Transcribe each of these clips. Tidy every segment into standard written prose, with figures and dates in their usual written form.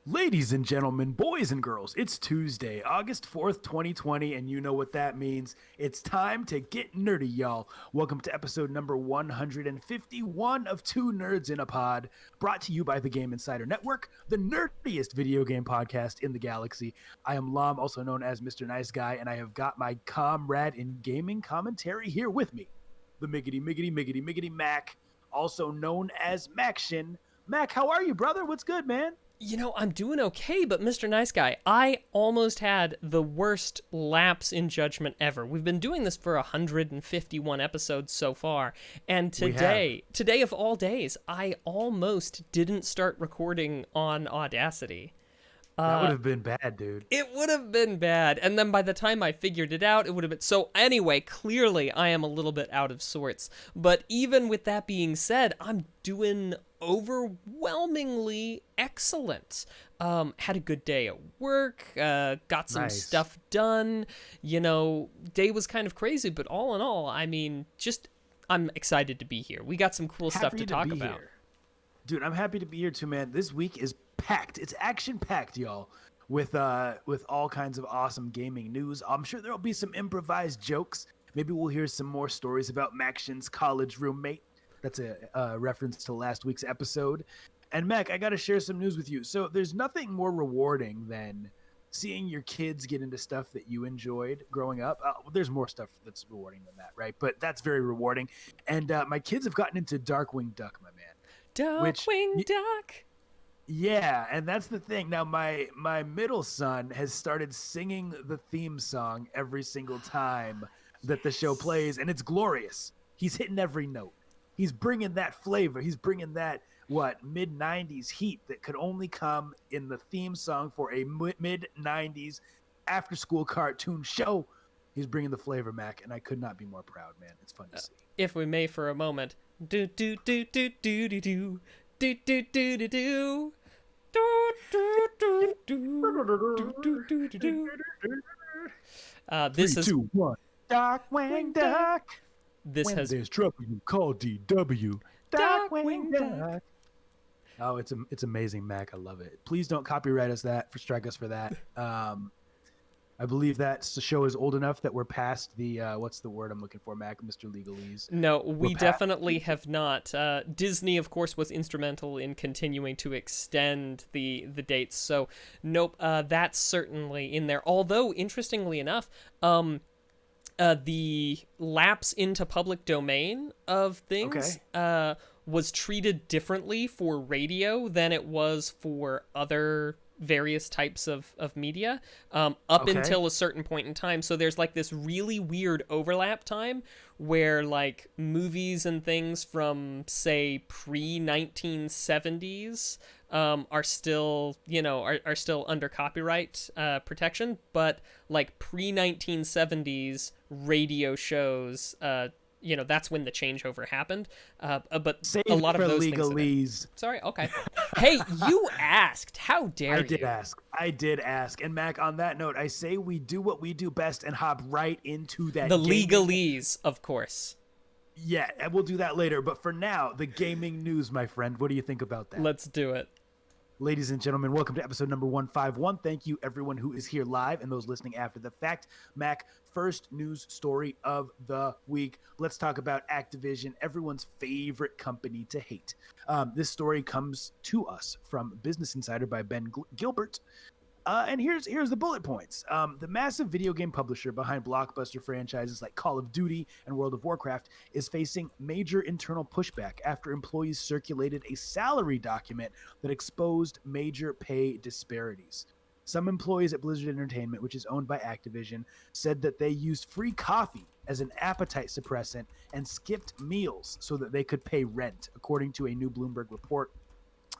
Ladies and gentlemen, boys and girls, it's Tuesday, August 4th, 2020, and you know what that means. It's time to get nerdy, y'all. Welcome to episode number 151 of Two Nerds in a Pod, brought to you by the Game Insider Network, the nerdiest video game podcast in the galaxy. I am Lam, also known as Mr. Nice Guy, and I have got my comrade in gaming commentary here with me, the Miggity Mac, also known as Maction. Mac, how are you, brother? What's good, man? You know, I'm doing okay, but Mr. Nice Guy, I almost had the worst lapse in judgment ever. We've been doing this for 151 episodes so far, and today of all days, I almost didn't start recording on Audacity. That would have been bad, dude. It would have been bad, and then by the time I figured it out, it would have been... So anyway, clearly I am a little bit out of sorts, but even with that being said, I'm doing overwhelmingly excellent. Had a good day at work, got some stuff done, you know, day was kind of crazy, but all in all, I mean, just, I'm excited to be here. We got some cool stuff to talk about. Dude, I'm happy to be here too, man. This week is packed. It's action-packed, y'all, with all kinds of awesome gaming news. I'm sure there'll be some improvised jokes. Maybe we'll hear some more stories about Maction's college roommate. That's a reference to last week's episode. And Mac, I got to share some news with you. So there's nothing more rewarding than seeing your kids get into stuff that you enjoyed growing up. There's more stuff that's rewarding than that, right? But that's very rewarding. And my kids have gotten into Darkwing Duck, my man. Darkwing Duck. Yeah, and that's the thing. Now, my middle son has started singing the theme song every single time that the show plays, and it's glorious. He's hitting every note. He's bringing that flavor. He's bringing that, mid-'90s heat that could only come in the theme song for a mid-'90s after-school cartoon show. He's bringing the flavor, Mac, and I could not be more proud, man. It's fun to see. If we may for a moment. Do do do do do do do do do do do do. This 3, is 2, 1. Darkwing Duck. There's trouble, you call DW. Darkwing Duck. Oh, it's amazing, Mac. I love it. Please don't copyright us strike us for that. I believe that the show is old enough that we're past the what's the word I'm looking for, Mac, Mr. Legalese. No, we definitely have not. Disney, of course, was instrumental in continuing to extend the dates. So, nope, that's certainly in there. Although, interestingly enough, the lapse into public domain of things was treated differently for radio than it was for other various types of media until a certain point in time. So there's like this really weird overlap time where like movies and things from say pre-1970s are still, you know, are still under copyright protection, but like pre-1970s radio shows, you know, that's when the changeover happened. But Save a lot of those legalese. things. Sorry, okay. Hey, you asked. How dare you? I did ask. And Mac, on that note, I say we do what we do best and hop right into that. The legalese, of course. Yeah, and we'll do that later. But for now, the gaming news, my friend. What do you think about that? Let's do it. Ladies and gentlemen, welcome to episode number 151. Thank you, everyone who is here live and those listening after the fact. Mac, first news story of the week. Let's talk about Activision, everyone's favorite company to hate. This story comes to us from Business Insider by Ben Gilbert. And here's the bullet points. The massive video game publisher behind blockbuster franchises like Call of Duty and World of Warcraft is facing major internal pushback after employees circulated a salary document that exposed major pay disparities. Some employees at Blizzard Entertainment, which is owned by Activision, said that they used free coffee as an appetite suppressant and skipped meals so that they could pay rent, according to a new Bloomberg report.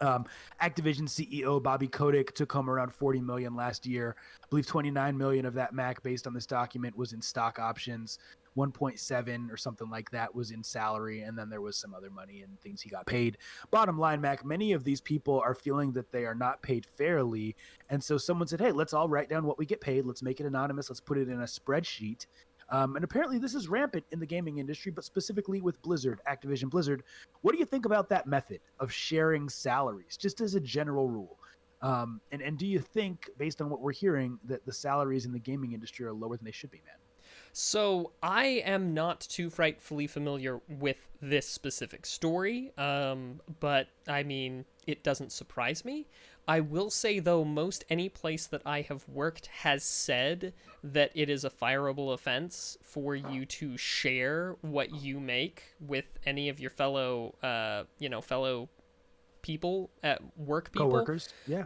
Activision CEO Bobby Kotick took home around $40 million last year. I believe $29 million of that, Mac, based on this document, was in stock options. 1.7 or something like that was in salary, and then there was some other money and things he got paid. Bottom line, Mac, many of these people are feeling that they are not paid fairly, and so someone said, hey, let's all write down what we get paid. Let's make it anonymous. Let's put it in a spreadsheet. And apparently this is rampant in the gaming industry, but specifically with Blizzard, Activision Blizzard. What do you think about that method of sharing salaries, just as a general rule? And do you think, based on what we're hearing, that the salaries in the gaming industry are lower than they should be, man? So I am not too frightfully familiar with this specific story, but I mean, it doesn't surprise me. I will say, though, most any place that I have worked has said that it is a fireable offense for you to share what you make with any of your fellow, fellow people at work people. Coworkers, yeah.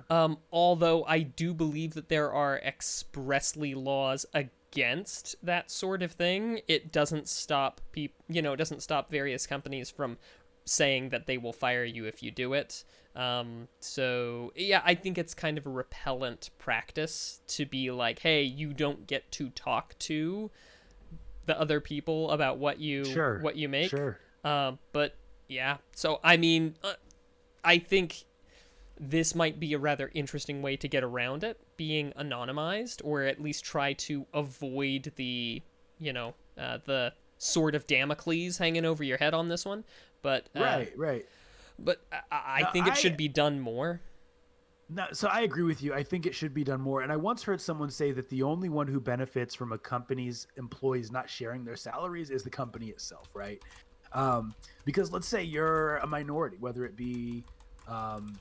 Although I do believe that there are expressly laws against that sort of thing, it doesn't stop it doesn't stop various companies from saying that they will fire you if you do it. So yeah, I think it's kind of a repellent practice to be like, hey, you don't get to talk to the other people about what you make. Sure. But yeah, so I mean, I think this might be a rather interesting way to get around it, being anonymized, or at least try to avoid the sword of Damocles hanging over your head on this one. But Right. But I think it should be done more. No, so I agree with you. I think it should be done more. And I once heard someone say that the only one who benefits from a company's employees not sharing their salaries is the company itself, right? Because let's say you're a minority, whether it be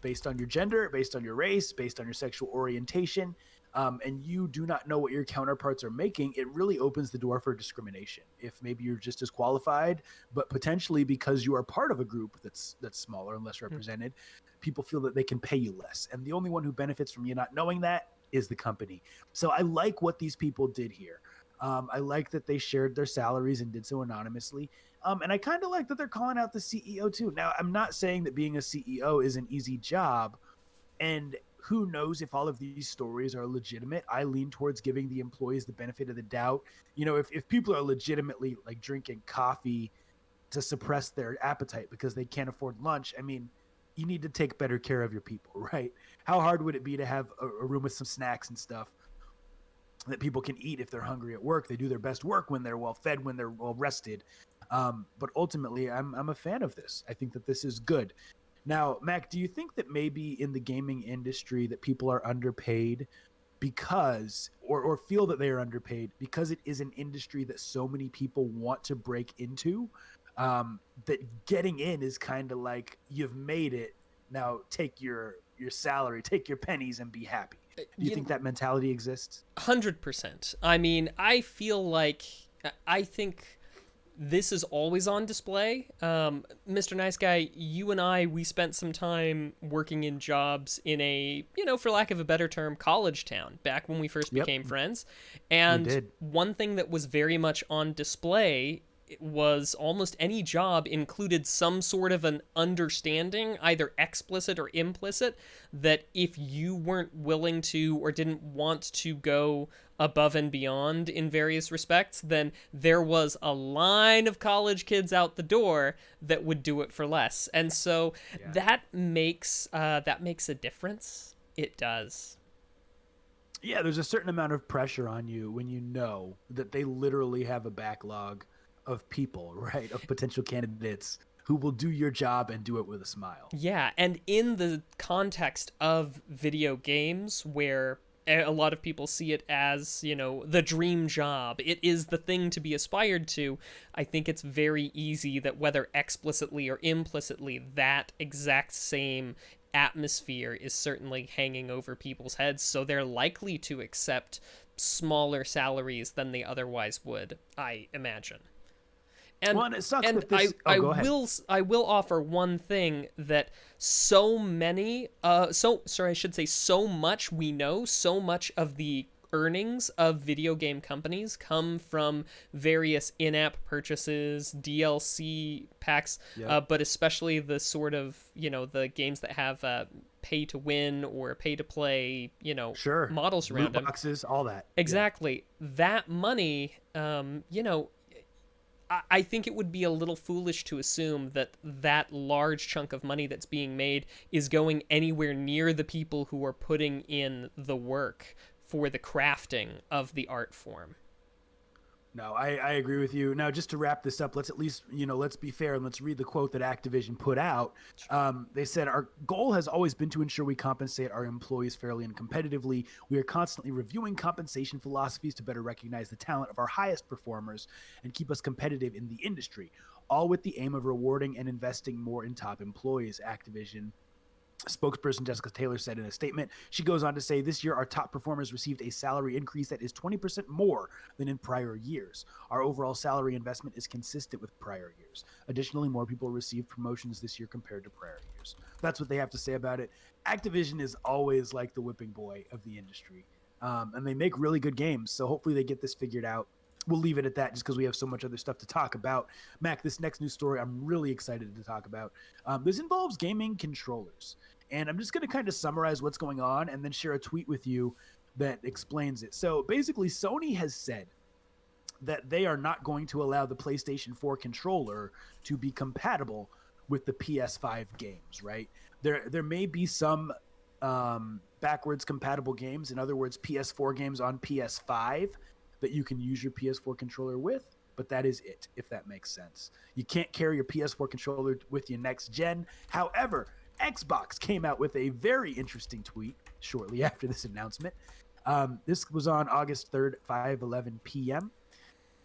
based on your gender, based on your race, based on your sexual orientation, and you do not know what your counterparts are making, it really opens the door for discrimination. If maybe you're just as qualified, but potentially because you are part of a group that's smaller and less represented, people feel that they can pay you less. And the only one who benefits from you not knowing that is the company. So I like what these people did here. I like that they shared their salaries and did so anonymously. And I kind of like that they're calling out the CEO too. Now, I'm not saying that being a CEO is an easy job, and who knows if all of these stories are legitimate. I lean towards giving the employees the benefit of the doubt. You know, if people are legitimately like drinking coffee to suppress their appetite because they can't afford lunch, I mean, you need to take better care of your people, right? How hard would it be to have a room with some snacks and stuff that people can eat if they're hungry at work? They do their best work when they're well fed, when they're well rested. But ultimately, I'm a fan of this. I think that this is good. Now, Mac, do you think that maybe in the gaming industry that people are underpaid because, or feel that they are underpaid because it is an industry that so many people want to break into, that getting in is kind of like, you've made it, now take your salary, take your pennies and be happy? Do you think that mentality exists? 100%. I mean, I think this is always on display. Mr. Nice Guy, you and I, we spent some time working in jobs in a, for lack of a better term, college town back when we first became friends. And one thing that was very much on display was almost any job included some sort of an understanding, either explicit or implicit, that if you weren't willing to or didn't want to go above and beyond in various respects, then there was a line of college kids out the door that would do it for less. And so that makes a difference. It does. Yeah, there's a certain amount of pressure on you when you know that they literally have a backlog of people, right? Of potential candidates who will do your job and do it with a smile. Yeah, and in the context of video games, where a lot of people see it as, the dream job, it is the thing to be aspired to, I think it's very easy that whether explicitly or implicitly, that exact same atmosphere is certainly hanging over people's heads, so they're likely to accept smaller salaries than they otherwise would, I imagine. And, well, and it sucks and that this... I will offer one thing that so much we know, so much of the earnings of video game companies come from various in-app purchases, DLC packs, but especially the sort of, the games that have pay to win or pay to play, models around them. Boxes, all that. Exactly. That money, I think it would be a little foolish to assume that that large chunk of money that's being made is going anywhere near the people who are putting in the work for the crafting of the art form. No, I agree with you. Now, just to wrap this up, let's at least, let's be fair and let's read the quote that Activision put out. They said, our goal has always been to ensure we compensate our employees fairly and competitively. We are constantly reviewing compensation philosophies to better recognize the talent of our highest performers and keep us competitive in the industry, all with the aim of rewarding and investing more in top employees, Activision spokesperson Jessica Taylor said in a statement. She goes on to say, this year our top performers received a salary increase that is 20% more than in prior years. Our overall salary investment is consistent with prior years. Additionally, more people received promotions this year compared to prior years. That's what they have to say about it. Activision is always like the whipping boy of the industry, and they make really good games, so hopefully they get this figured out. We'll leave it at that just because we have so much other stuff to talk about. Mac, this next news story I'm really excited to talk about. This involves gaming controllers. And I'm just going to kind of summarize what's going on and then share a tweet with you that explains it. So basically, Sony has said that they are not going to allow the PlayStation 4 controller to be compatible with the PS5 games, right? There may be some backwards compatible games, in other words, PS4 games on PS5 that you can use your PS4 controller with, but that is it, if that makes sense. You can't carry your PS4 controller with you next gen. However, Xbox came out with a very interesting tweet shortly after this announcement. This was on August 3rd, 5:11 p.m.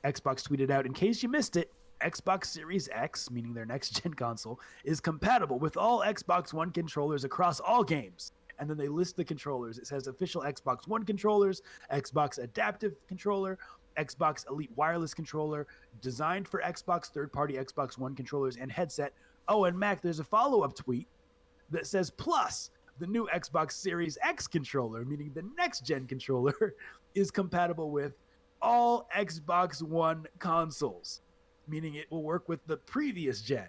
Xbox tweeted out, in case you missed it, Xbox Series X, meaning their next-gen console, is compatible with all Xbox One controllers across all games. And then they list the controllers. It says official Xbox One controllers, Xbox Adaptive Controller, Xbox Elite Wireless Controller, designed for Xbox, third-party Xbox One controllers, and headset. Oh, and Mac, there's a follow-up tweet that says, plus, the new Xbox Series X controller, meaning the next-gen controller, is compatible with all Xbox One consoles, meaning it will work with the previous gen.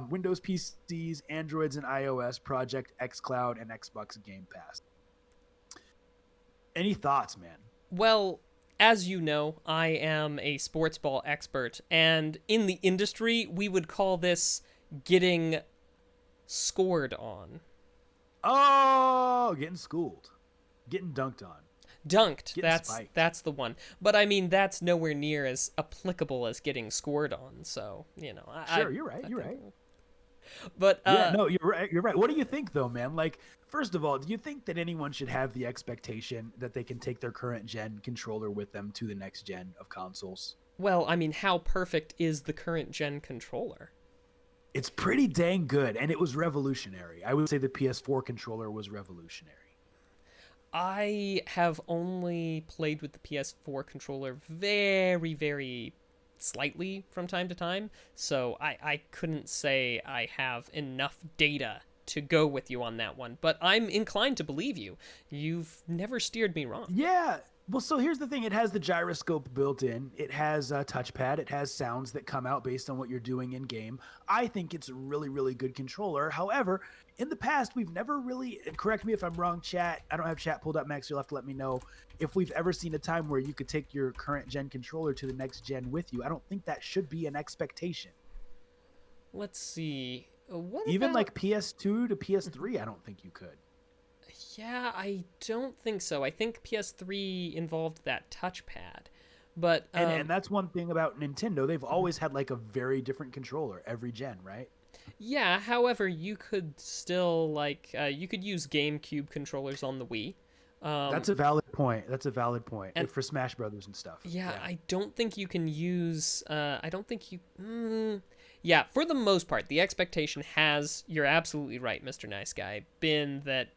Windows PCs, Androids, and iOS, Project Xcloud, and Xbox Game Pass. Any thoughts, man? Well, as you know, I am a sports ball expert, and in the industry, we would call this getting scored on. Oh, getting schooled. Getting dunked on. Dunked. Getting That's the one. But I mean, that's nowhere near as applicable as getting scored on. So, Sure, you're right. You're right. But yeah, no, you're right. You're right. What do you think, though, man? Like, first of all, do you think that anyone should have the expectation that they can take their current gen controller with them to the next gen of consoles? Well, I mean, how perfect is the current gen controller? It's pretty dang good, and it was revolutionary. I would say the PS4 controller was revolutionary. I have only played with the PS4 controller very, very slightly from time to time, so I couldn't say I have enough data to go with you on that one, but I'm inclined to believe you. You've never steered me wrong. Yeah. Well, so here's the thing. It has the gyroscope built in. It has a touchpad. It has sounds that come out based on what you're doing in game. I think it's a really, really good controller. However, in the past, we've never really, and correct me if I'm wrong, chat. I don't have chat pulled up, Max. You'll have to let me know if we've ever seen a time where you could take your current gen controller to the next gen with you. I don't think that should be an expectation. Let's see. Even like PS2 to PS3, I don't think you could. Yeah, I don't think so. I think PS3 involved that touchpad. But and that's one thing about Nintendo. They've always had like a very different controller every gen, right? Yeah, however, you could still you could use GameCube controllers on the Wii. That's a valid point. And for Smash Brothers and stuff. Yeah, I don't think you can use. I don't think you. Yeah, for the most part, the expectation has. You're absolutely right, Mr. Nice Guy. Been that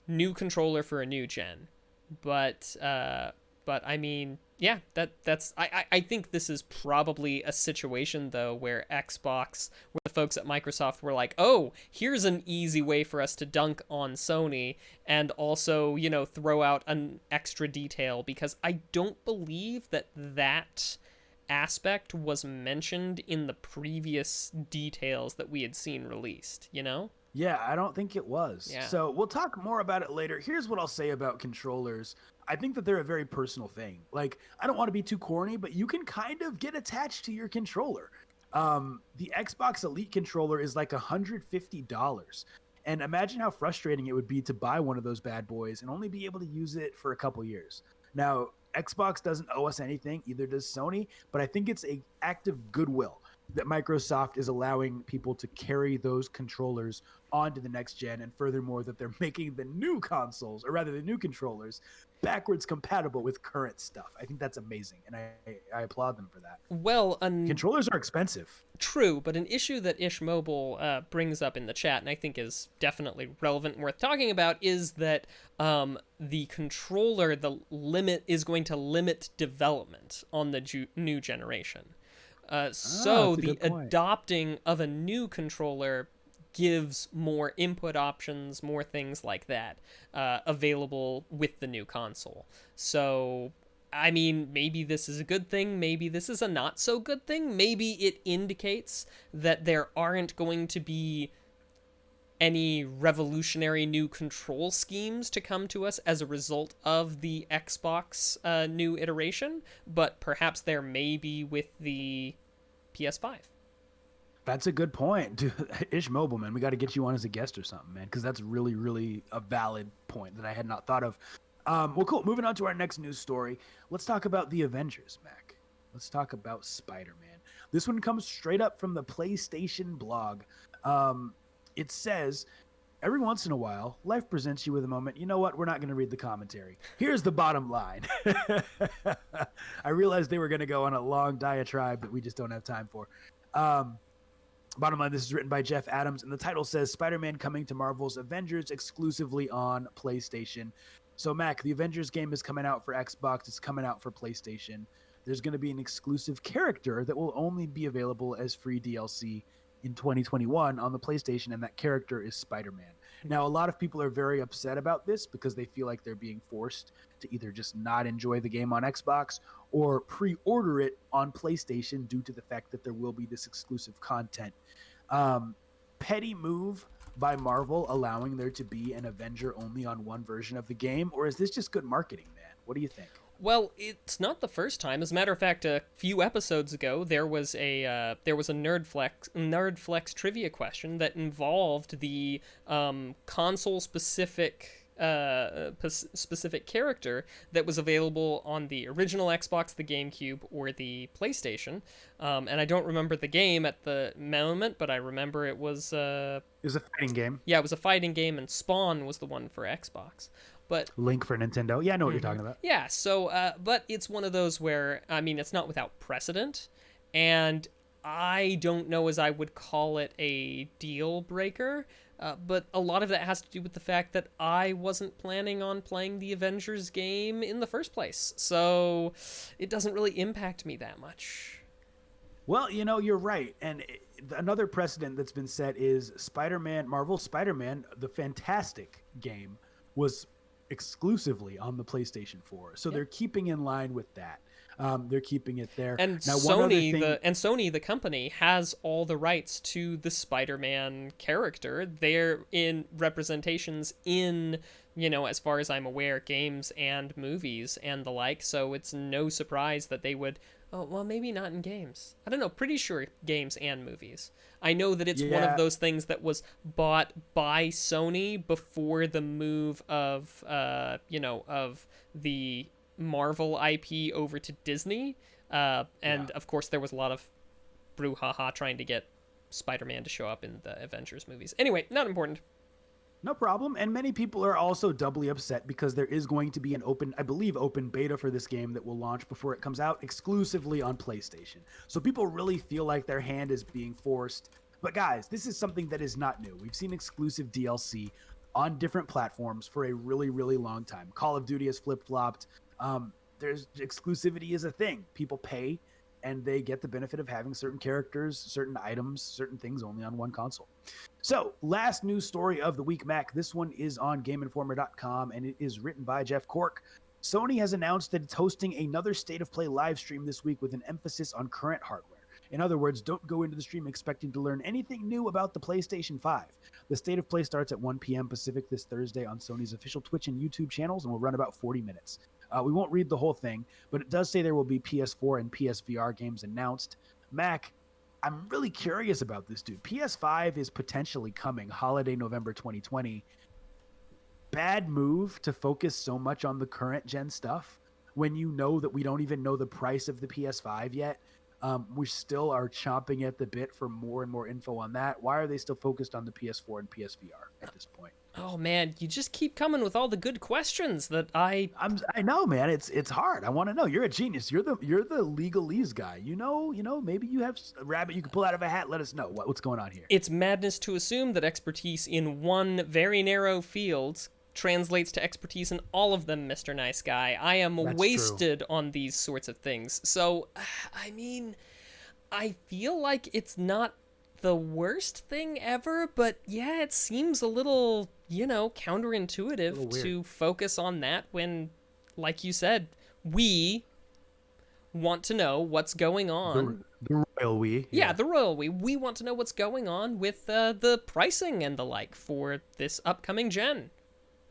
new controller for a new gen, but I mean, yeah, that's. I think this is probably a situation though where where the folks at Microsoft were like, oh, here's an easy way for us to dunk on Sony and also throw out an extra detail, because I don't believe that aspect was mentioned in the previous details that we had seen released. Yeah, I don't think it was. Yeah. So we'll talk more about it later. Here's what I'll say about controllers. I think that they're a very personal thing. Like, I don't want to be too corny, but you can kind of get attached to your controller. The Xbox Elite controller is like $150. And imagine how frustrating it would be to buy one of those bad boys and only be able to use it for a couple years. Now, Xbox doesn't owe us anything, either does Sony, but I think it's a act of goodwill that Microsoft is allowing people to carry those controllers onto the next gen, and furthermore that they're making the new consoles, or rather the new controllers, backwards compatible with current stuff. I think that's amazing, and I applaud them for that. Well, controllers are expensive. True, but an issue that Ish Mobile brings up in the chat, and I think is definitely relevant and worth talking about, is that the controller, the limit is going to limit development on the new generation. So the adopting of a new controller gives more input options, more things like that available with the new console. So, I mean, maybe this is a good thing, maybe this is a not so good thing. Maybe it indicates that there aren't going to be any revolutionary new control schemes to come to us as a result of the Xbox new iteration, but perhaps there may be with the PS5. That's a good point. Dude, Ish Mobile, man, we got to get you on as a guest or something, man, because that's really, really a valid point that I had not thought of. Well, cool. Moving on to our next news story. Let's talk about the Avengers, Mac. Let's talk about Spider-Man. This one comes straight up from the PlayStation blog. It says, every once in a while, life presents you with a moment. You know what? We're not going to read the commentary. Here's the bottom line. I realized they were going to go on a long diatribe that we just don't have time for. Bottom line, this is written by Jeff Adams, and the title says, Spider-Man coming to Marvel's Avengers exclusively on PlayStation. So, Mac, the Avengers game is coming out for Xbox. It's coming out for PlayStation. There's going to be an exclusive character that will only be available as free DLC in 2021 on the PlayStation, and that character is Spider-Man. Now, a lot of people are very upset about this because they feel like they're being forced to either just not enjoy the game on Xbox or pre-order it on PlayStation due to the fact that there will be this exclusive content. Petty move by Marvel allowing there to be an Avenger only on one version of the game, or is this just good marketing, man? What do you think? Well, it's not the first time. As a matter of fact, a few episodes ago, there was a Nerdflex trivia question that involved the console-specific specific character that was available on the original Xbox, the GameCube, or the PlayStation. And I don't remember the game at the moment, but I remember it was... It was a fighting game. Yeah, it was a fighting game, and Spawn was the one for Xbox. But Link for Nintendo. Yeah, I know what you're talking about. Yeah, so, but it's one of those where, I mean, it's not without precedent, and I don't know as I would call it a deal breaker, but a lot of that has to do with the fact that I wasn't planning on playing the Avengers game in the first place, so it doesn't really impact me that much. Well, you know, you're right, and another precedent that's been set is Marvel's Spider-Man, the fantastic game, was exclusively on the PlayStation 4. So they're keeping in line with that. They're keeping it there. And now, Sony, the company, has all the rights to the Spider-Man character. They're in representations in, you know, as far as I'm aware, games and movies and the like. So it's no surprise that they would... Oh, well, maybe not in games. I don't know. Pretty sure games and movies. I know that it's one of those things that was bought by Sony before the move of, of the Marvel IP over to Disney. Of course, there was a lot of brouhaha trying to get Spider-Man to show up in the Avengers movies. Anyway, not important. No problem. And many people are also doubly upset because there is going to be an open beta for this game that will launch before it comes out exclusively on PlayStation. So people really feel like their hand is being forced. But guys, this is something that is not new. We've seen exclusive DLC on different platforms for a really, really long time. Call of Duty has flip-flopped. There's exclusivity is a thing. People pay and they get the benefit of having certain characters, certain items, certain things only on one console. So, last news story of the week, Mac. This one is on GameInformer.com, and it is written by Jeff Cork. Sony has announced that it's hosting another State of Play live stream this week with an emphasis on current hardware. In other words, don't go into the stream expecting to learn anything new about the PlayStation 5. The State of Play starts at 1 p.m. Pacific this Thursday on Sony's official Twitch and YouTube channels and will run about 40 minutes. We won't read the whole thing, but it does say there will be PS4 and PSVR games announced. Mac, I'm really curious about this, dude. PS5 is potentially coming holiday November 2020. Bad move to focus so much on the current gen stuff when you know that we don't even know the price of the PS5 yet. We still are chomping at the bit for more and more info on that. Why are they still focused on the PS4 and PSVR at this point? Oh man, you just keep coming with all the good questions that I know, man. It's hard. I want to know. You're a genius. You're the legalese guy. Maybe you have a rabbit you can pull out of a hat. Let us know what's going on here. It's madness to assume that expertise in one very narrow field translates to expertise in all of them, Mr. Nice Guy. I am wasted on these sorts of things. So, I mean, I feel like it's not the worst thing ever, but yeah, it seems a little, counterintuitive to focus on that when, like you said, we want to know what's going on. The royal we. Yeah, the royal we. We want to know what's going on with the pricing and the like for this upcoming gen.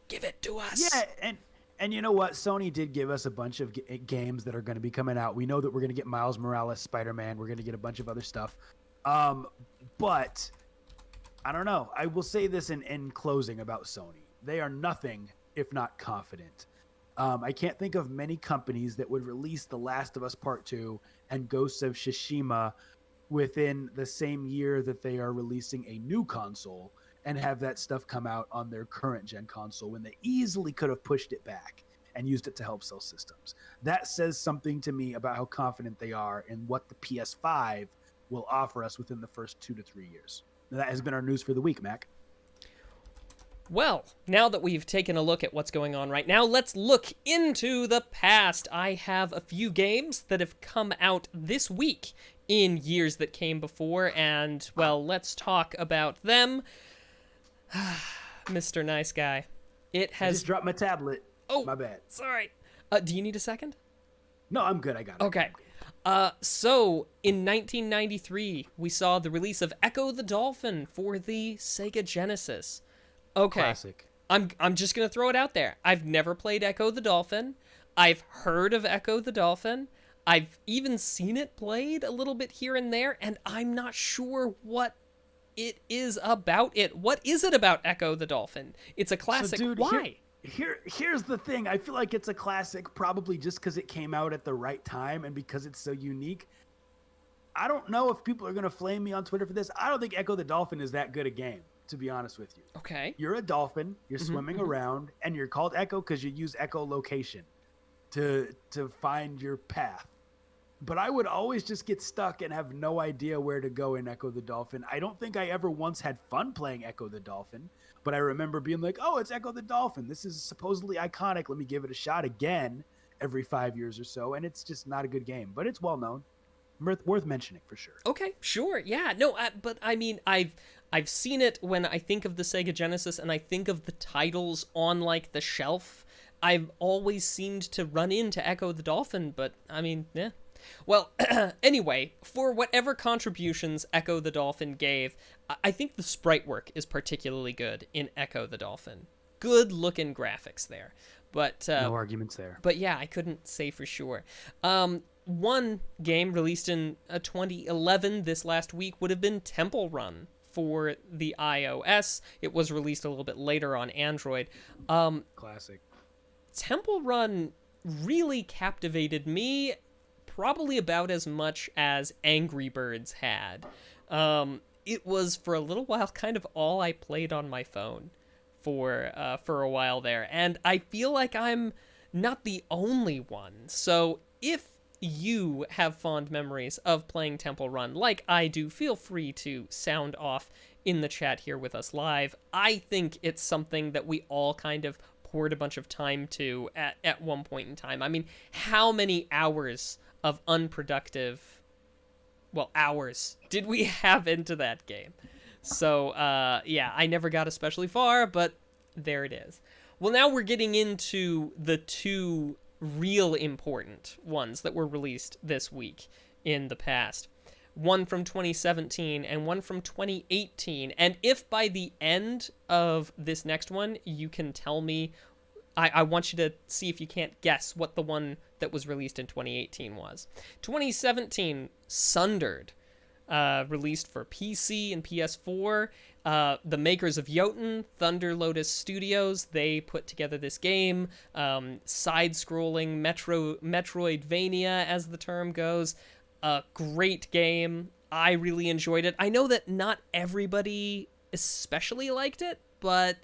Give it to us. Yeah, and you know what? Sony did give us a bunch of games that are going to be coming out. We know that we're going to get Miles Morales, Spider-Man. We're going to get a bunch of other stuff. But I don't know. I will say this in closing about Sony. They are nothing if not confident. I can't think of many companies that would release The Last of Us Part 2 and Ghosts of Tsushima within the same year that they are releasing a new console and have that stuff come out on their current gen console when they easily could have pushed it back and used it to help sell systems. That says something to me about how confident they are in what the PS5 will offer us within the first 2 to 3 years. Now, that has been our news for the week, Mac. Well, now that we've taken a look at what's going on right now, let's look into the past. I have a few games that have come out this week in years that came before, and, well, let's talk about them. Mr. Nice Guy. It has... I just dropped my tablet. Oh, my bad. Sorry. Do you need a second? No, I'm good. I got it. Okay. So, in 1993, we saw the release of Echo the Dolphin for the Sega Genesis. Okay. Classic. I'm just going to throw it out there. I've never played Echo the Dolphin. I've heard of Echo the Dolphin. I've even seen it played a little bit here and there, and I'm not sure what it is about it. What is it about Echo the Dolphin? It's a classic. So, dude, why? Here's the thing. I feel like it's a classic probably just because it came out at the right time and because it's so unique. I don't know if people are going to flame me on Twitter for this. I don't think Echo the Dolphin is that good a game, to be honest with you. Okay. You're a dolphin. You're swimming around, and you're called Echo because you use echolocation to find your path. But I would always just get stuck and have no idea where to go in Echo the Dolphin. I don't think I ever once had fun playing Echo the Dolphin, but I remember being like, oh, it's Echo the Dolphin. This is supposedly iconic. Let me give it a shot again every 5 years or so, and it's just not a good game. But it's well-known. Worth mentioning, for sure. Okay, sure, yeah. No, but I mean, I've seen it when I think of the Sega Genesis, and I think of the titles on, like, the shelf. I've always seemed to run into Echo the Dolphin, but, I mean, yeah. Well, anyway, for whatever contributions Echo the Dolphin gave, I think the sprite work is particularly good in Echo the Dolphin. Good-looking graphics there. But no arguments there. But yeah, I couldn't say for sure. One game released in 2011 this last week would have been Temple Run for the iOS. It was released a little bit later on Android. Classic. Temple Run really captivated me, probably about as much as Angry Birds had. It was for a little while kind of all I played on my phone for a while there, and I feel like I'm not the only one. So if you have fond memories of playing Temple Run like I do, feel free to sound off in the chat here with us live. I think it's something that we all kind of poured a bunch of time to at one point in time. I mean, how many hours of unproductive, well, hours did we have into that game? So, yeah, I never got especially far, but there it is. Well, now we're getting into the two real important ones that were released this week in the past. One from 2017 and one from 2018. And if by the end of this next one you can tell me, I want you to see if you can't guess what the one that was released in 2018 was. 2017, Sundered. released for PC and PS4. The makers of Jotun, Thunder Lotus Studios, they put together this game, side-scrolling Metroidvania, as the term goes. A great game. I really enjoyed it. I know that not everybody especially liked it, but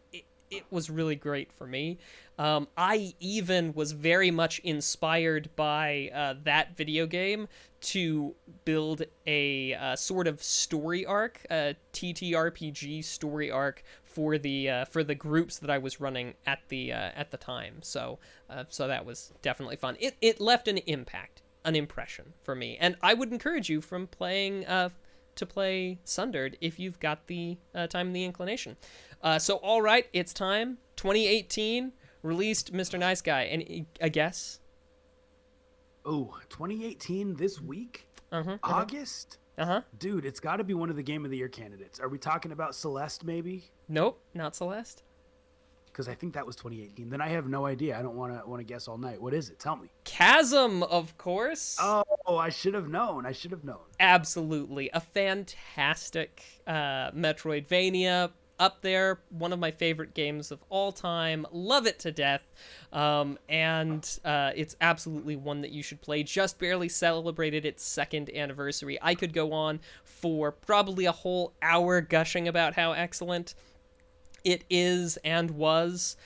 it was really great for me. I even was very much inspired by that video game to build a sort of story arc, a TTRPG story arc for the groups that I was running at the time. So that was definitely fun. It left an impact, an impression for me, and I would encourage you from playing to play Sundered if you've got the time and the inclination. So all right, it's time. 2018 released Mr. Nice Guy. And a guess? Oh, 2018 this week? August? Dude, it's got to be one of the Game of the Year candidates. Are we talking about Celeste, maybe? Nope, not Celeste. Because I think that was 2018. Then I have no idea. I don't want to guess all night. What is it? Tell me. Chasm, of course. Oh, I should have known. Absolutely. A fantastic Metroidvania. Up there, one of my favorite games of all time. Love it to death. And it's absolutely one that you should play. Just barely celebrated its 2nd anniversary. I could go on for probably a whole hour gushing about how excellent it is and was.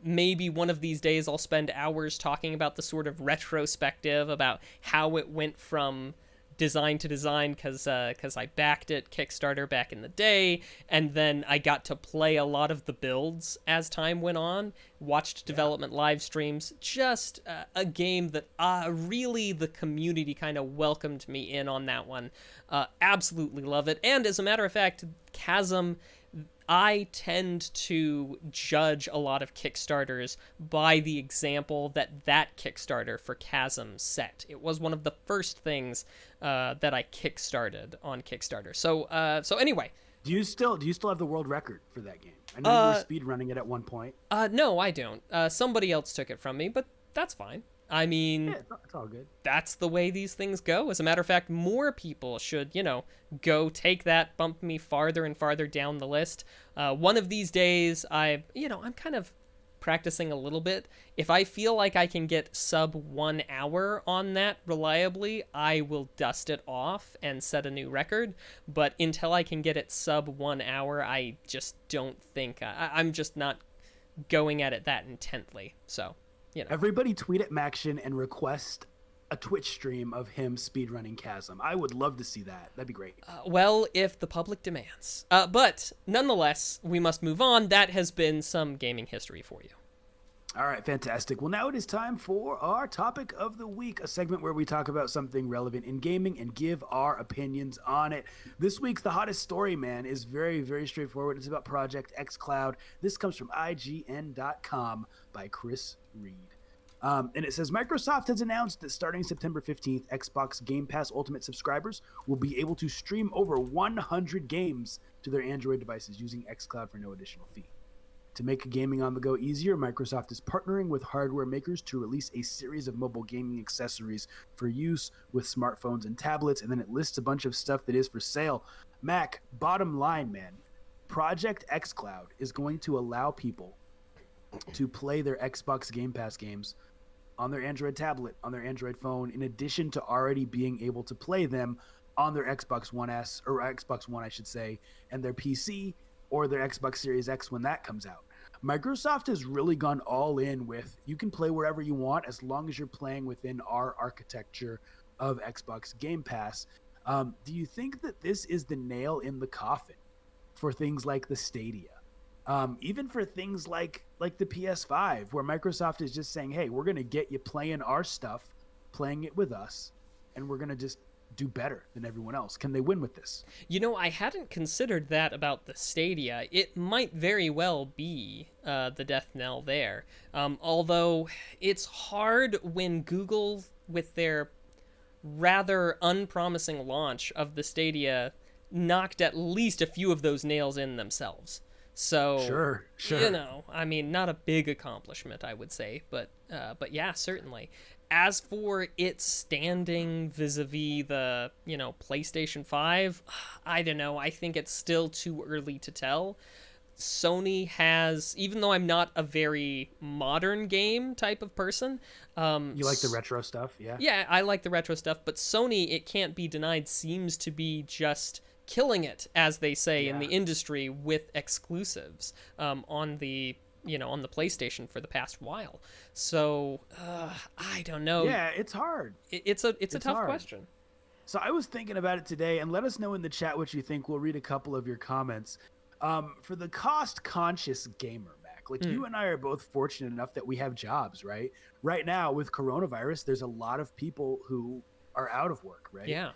Maybe one of these days I'll spend hours talking about the sort of retrospective about how it went from design to design, because I backed it Kickstarter back in the day, and then I got to play a lot of the builds as time went on, watched development live streams. Just a game that really the community kind of welcomed me in on that one. Absolutely love it. And as a matter of fact, Chasm, I tend to judge a lot of Kickstarters by the example that Kickstarter for Chasm set. It was one of the first things that I kickstarted on Kickstarter. So anyway. Do you still have the world record for that game? I know you were speed running it at one point. No, I don't. Somebody else took it from me, but that's fine. I mean, yeah, it's all good. That's the way these things go. As a matter of fact, more people should, go take that, bump me farther and farther down the list. One of these days, I'm kind of practicing a little bit. If I feel like I can get sub 1 hour on that reliably, I will dust it off and set a new record. But until I can get it sub 1 hour, I just don't think I'm just not going at it that intently. So. Everybody tweet at Maction and request a Twitch stream of him speedrunning Chasm. I would love to see that. That'd be great. Well, if the public demands. But nonetheless, we must move on. That has been some gaming history for you. All right, fantastic. Well, now it is time for our topic of the week, a segment where we talk about something relevant in gaming and give our opinions on it. This week's The Hottest Story, man, is very, very straightforward. It's about Project Xcloud. This comes from IGN.com by Chris Reed. And it says, Microsoft has announced that starting September 15th, Xbox Game Pass Ultimate subscribers will be able to stream over 100 games to their Android devices using Xcloud for no additional fee. To make gaming on the go easier, Microsoft is partnering with hardware makers to release a series of mobile gaming accessories for use with smartphones and tablets, and then it lists a bunch of stuff that is for sale. Mac, bottom line, man, Project Xcloud is going to allow people to play their Xbox Game Pass games on their Android tablet, on their Android phone, in addition to already being able to play them on their Xbox One S, or Xbox One, I should say, and their PC or their Xbox Series X when that comes out. Microsoft has really gone all in with, you can play wherever you want as long as you're playing within our architecture of Xbox Game Pass. Do you think that this is the nail in the coffin for things like the Stadia? Even for things like the PS5, where Microsoft is just saying, hey, we're going to get you playing our stuff, playing it with us, and we're going to just do better than everyone else. Can they win with this? I hadn't considered that about the Stadia. It might very well be the death knell there. Although it's hard when Google, with their rather unpromising launch of the Stadia, knocked at least a few of those nails in themselves. So, Sure. I mean, not a big accomplishment, I would say, but yeah, certainly. As for its standing vis-a-vis the, PlayStation 5, I don't know. I think it's still too early to tell. Sony has, even though I'm not a very modern game type of person, You like the retro stuff, yeah? yeah, I like the retro stuff, but Sony, it can't be denied, seems to be just killing it, as they say in the industry, with exclusives on the on the PlayStation for the past while. So I don't know. Yeah, it's hard. It's a tough hard. question. So I was thinking about it today, and let us know in the chat what you think. We'll read a couple of your comments. For the cost-conscious gamer, Mac, like you and I are both fortunate enough that we have jobs, right? Right now with coronavirus, there's a lot of people who are out of work, right? Yeah.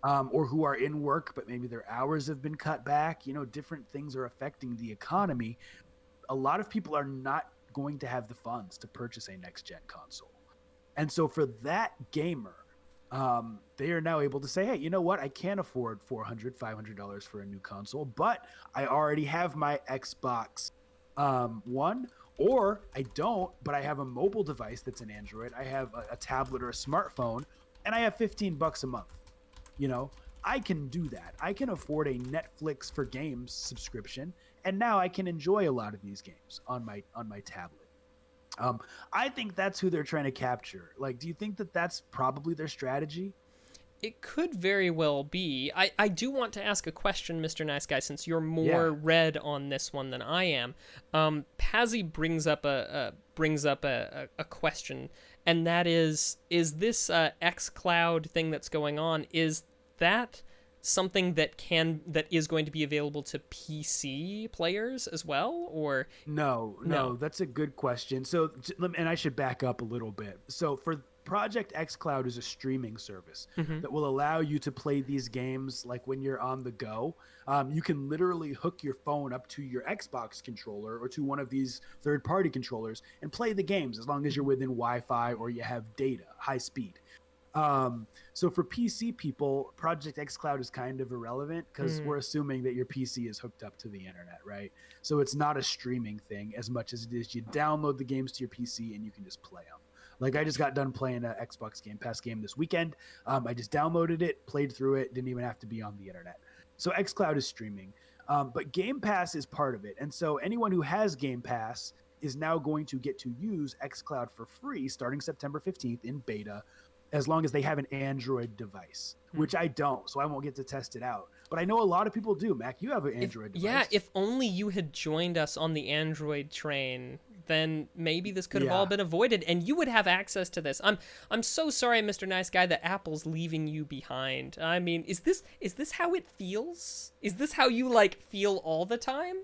Or who are in work, but maybe their hours have been cut back. Different things are affecting the economy. A lot of people are not going to have the funds to purchase a next-gen console. And so for that gamer, they are now able to say, hey, you know what? I can't afford $400, $500 for a new console, but I already have my Xbox One, or I don't, but I have a mobile device that's an Android. I have a tablet or a smartphone, and I have $15 a month. I can do that. I can afford a Netflix for games subscription, and now I can enjoy a lot of these games on my tablet. I think that's who they're trying to capture. Like, do you think that that's probably their strategy? It could very well be. I do want to ask a question, Mr. Nice Guy, since you're more read on this one than I am. Pazzy brings up a question, and that is this Xcloud thing that's going on, is that something that is going to be available to PC players as well, or no, that's a good question. So, and I should back up a little bit. So for Project Xcloud is a streaming service that will allow you to play these games like when you're on the go. You can literally hook your phone up to your Xbox controller or to one of these third-party controllers and play the games as long as you're within Wi-Fi or you have data, high speed. So for PC people, Project Xcloud is kind of irrelevant because we're assuming that your PC is hooked up to the internet, right? So it's not a streaming thing as much as it is you download the games to your PC and you can just play them. Like I just got done playing an Xbox Game Pass game this weekend. I just downloaded it, played through it, didn't even have to be on the internet. So Xcloud is streaming, but Game Pass is part of it. And so anyone who has Game Pass is now going to get to use Xcloud for free starting September 15th in beta, as long as they have an Android device, which I don't, so I won't get to test it out. But I know a lot of people do. Mac, you have an Android device. Yeah, if only you had joined us on the Android train, then maybe this could have all been avoided, and you would have access to this. I'm so sorry, Mr. Nice Guy, that Apple's leaving you behind. I mean, is this how it feels? Is this how you feel all the time?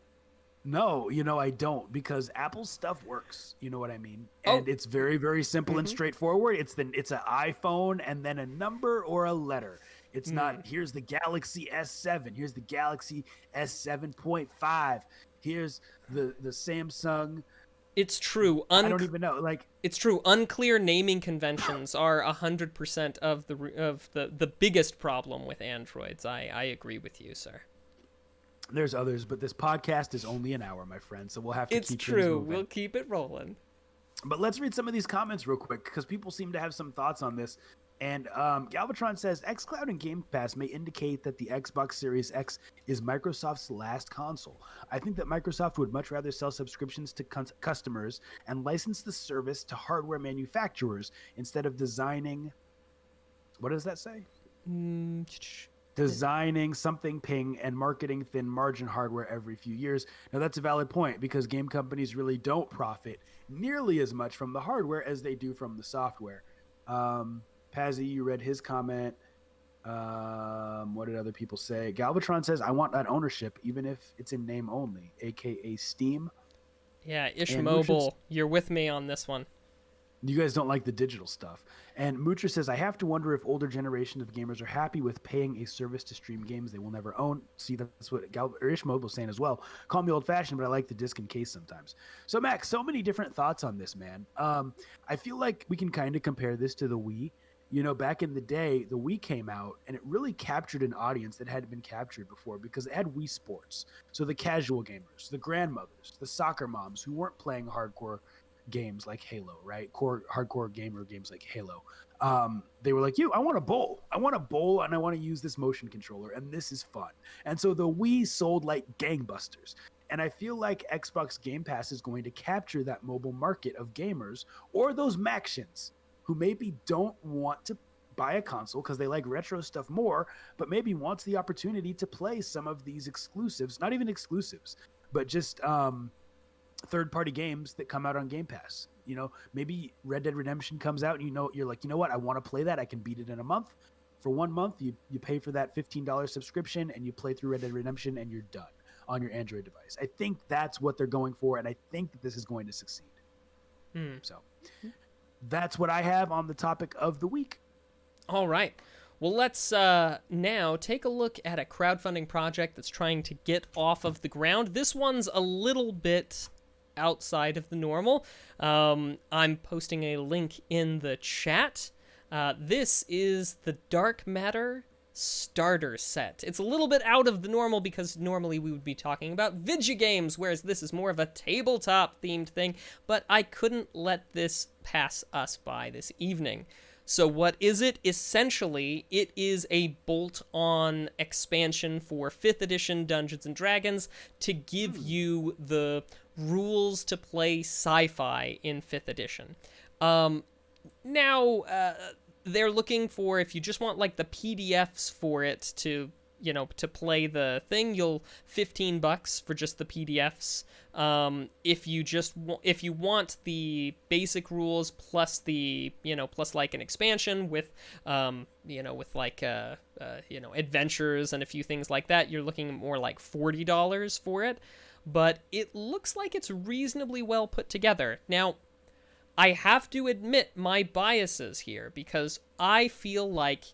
No, I don't, because Apple's stuff works. You know what I mean? And it's very, very simple and straightforward. It's an iPhone and then a number or a letter. It's not, here's the Galaxy S7, here's the Galaxy S7.5, here's the Samsung. It's true. I don't even know. It's true. Unclear naming conventions are 100% of the biggest problem with Androids. I agree with you, sir. There's others, but this podcast is only an hour, my friend, so we'll have to keep things moving. It's true. We'll keep it rolling. But let's read some of these comments real quick, because people seem to have some thoughts on this. And Galvatron says, Xcloud and Game Pass may indicate that the Xbox Series X is Microsoft's last console. I think that Microsoft would much rather sell subscriptions to customers and license the service to hardware manufacturers instead of designing... What does that say? Designing something ping and marketing thin margin hardware every few years. Now that's a valid point, because game companies really don't profit nearly as much from the hardware as they do from the software. Pazzy, you read his comment. What did other people say? Galvatron says, I want that ownership even if it's in name only, aka Steam. Yeah, Mobile, you're with me on this one. You guys don't like the digital stuff. And Moocher says, I have to wonder if older generations of gamers are happy with paying a service to stream games they will never own. See, that's what Ishmael was saying as well. Call me old-fashioned, but I like the disc and case sometimes. So, Max, so many different thoughts on this, man. I feel like we can kind of compare this to the Wii. Back in the day, the Wii came out and it really captured an audience that hadn't been captured before because it had Wii Sports. So the casual gamers, the grandmothers, the soccer moms who weren't playing hardcore games like Halo, right? Hardcore gamer games like Halo. They were like, I want a bowl. I want a bowl and I want to use this motion controller and this is fun. And so the Wii sold like gangbusters. And I feel like Xbox Game Pass is going to capture that mobile market of gamers or those Maxians who maybe don't want to buy a console because they like retro stuff more, but maybe wants the opportunity to play some of these exclusives, not even exclusives, but just third-party games that come out on Game Pass. Maybe Red Dead Redemption comes out and you're like, what? I want to play that. I can beat it in a month. For 1 month, you pay for that $15 subscription and you play through Red Dead Redemption and you're done on your Android device. I think that's what they're going for, and I think that this is going to succeed. So that's what I have on the topic of the week. All right. Well, let's now take a look at a crowdfunding project that's trying to get off of the ground. This one's a little bit outside of the normal. I'm posting a link in the chat. This is the Dark Matter starter set. It's a little bit out of the normal because normally we would be talking about video games, whereas this is more of a tabletop themed thing, but I couldn't let this pass us by this evening. So what is it? Essentially, it is a bolt-on expansion for 5th edition Dungeons & Dragons to give you the rules to play sci-fi in 5th edition. Now, they're looking for, if you just want like the PDFs for it to play the thing, you'll $15 for just the PDFs. If you want the basic rules plus the plus like an expansion with adventures and a few things like that, you're looking more like $40 for it. But it looks like it's reasonably well put together. Now, I have to admit my biases here because I feel like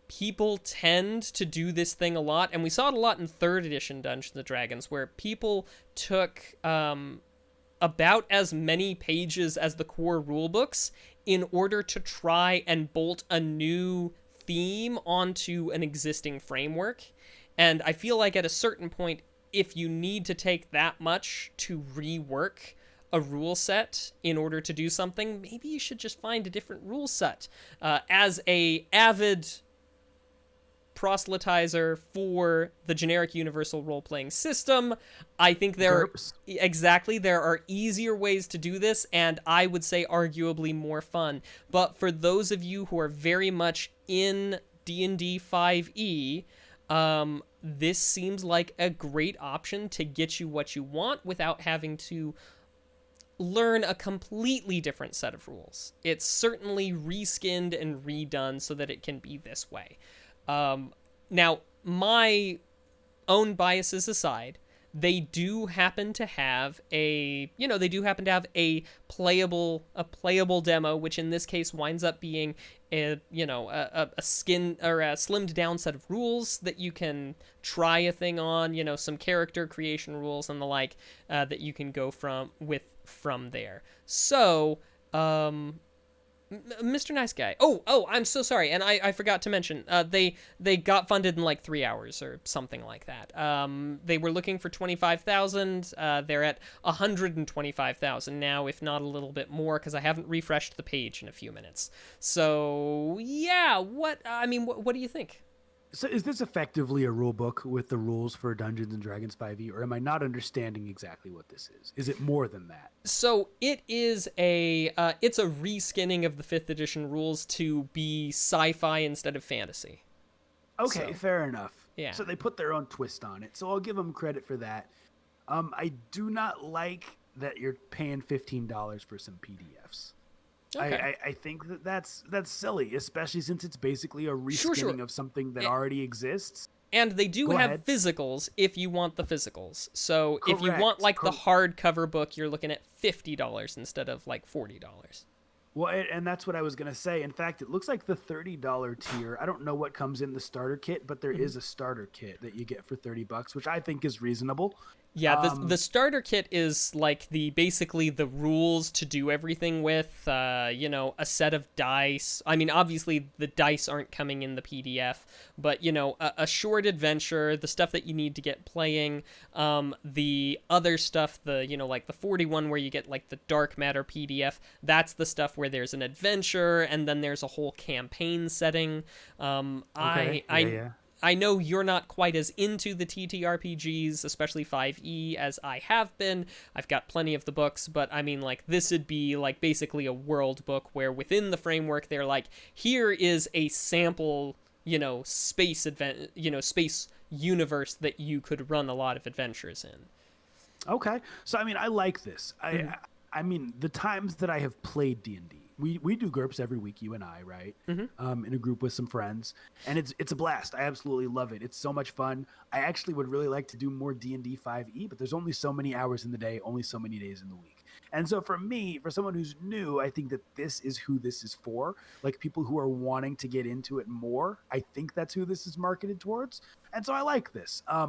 people tend to do this thing a lot, and we saw it a lot in 3rd edition Dungeons & Dragons, where people took about as many pages as the core rulebooks in order to try and bolt a new theme onto an existing framework. And I feel like at a certain point, if you need to take that much to rework a rule set in order to do something, maybe you should just find a different rule set. As a avid proselytizer for the generic universal role-playing system, I think there are easier ways to do this, and I would say arguably more fun. But for those of you who are very much in D&D 5e, this seems like a great option to get you what you want without having to learn a completely different set of rules. It's certainly reskinned and redone so that it can be this way. Now, my own biases aside, they do happen to have a playable demo, which in this case winds up being a slimmed down set of rules that you can try a thing on, some character creation rules and the like, that you can go from there. So, Mr. Nice Guy. Oh, I'm so sorry, and I forgot to mention, they got funded in like 3 hours or something like that. They were looking for 25,000. They're at 125,000 now, if not a little bit more, because I haven't refreshed the page in a few minutes. So yeah, what do you think? So is this effectively a rule book with the rules for Dungeons & Dragons 5e, or am I not understanding exactly what this is? Is it more than that? So it is it's a reskinning of the 5th edition rules to be sci-fi instead of fantasy. Okay, fair enough. Yeah. So they put their own twist on it, so I'll give them credit for that. I do not like that you're paying $15 for some PDFs. Okay. I think that's silly, especially since it's basically a reskinning of something that already exists. And they do have physicals if you want the physicals. So if you want like the hardcover book, you're looking at $50 instead of like $40. Well, and that's what I was going to say. In fact, it looks like the $30 tier. I don't know what comes in the starter kit, but there is a starter kit that you get for $30, which I think is reasonable. Yeah, the starter kit is like basically the rules to do everything with, a set of dice. I mean, obviously the dice aren't coming in the PDF, but a short adventure, the stuff that you need to get playing, the other stuff, like the 41 where you get like the dark matter PDF. That's the stuff where there's an adventure and then there's a whole campaign setting. I know you're not quite as into the TTRPGs, especially 5e, as I have been. I've got plenty of the books, but I mean, like, this would be, like, basically a world book where within the framework, they're like, here is a sample, space universe that you could run a lot of adventures in. Okay. So, I mean, I like this. I mean, the times that I have played D&D, we do GURPS every week, you and I, right? In a group with some friends, and it's a blast. I absolutely love it. It's so much fun. I actually would really like to do more D&D 5e, but there's only so many hours in the day, only so many days in the week. And so for me, for someone who's new, I think that this is who this is for. Like people who are wanting to get into it more. I think that's who this is marketed towards. And so I like this. I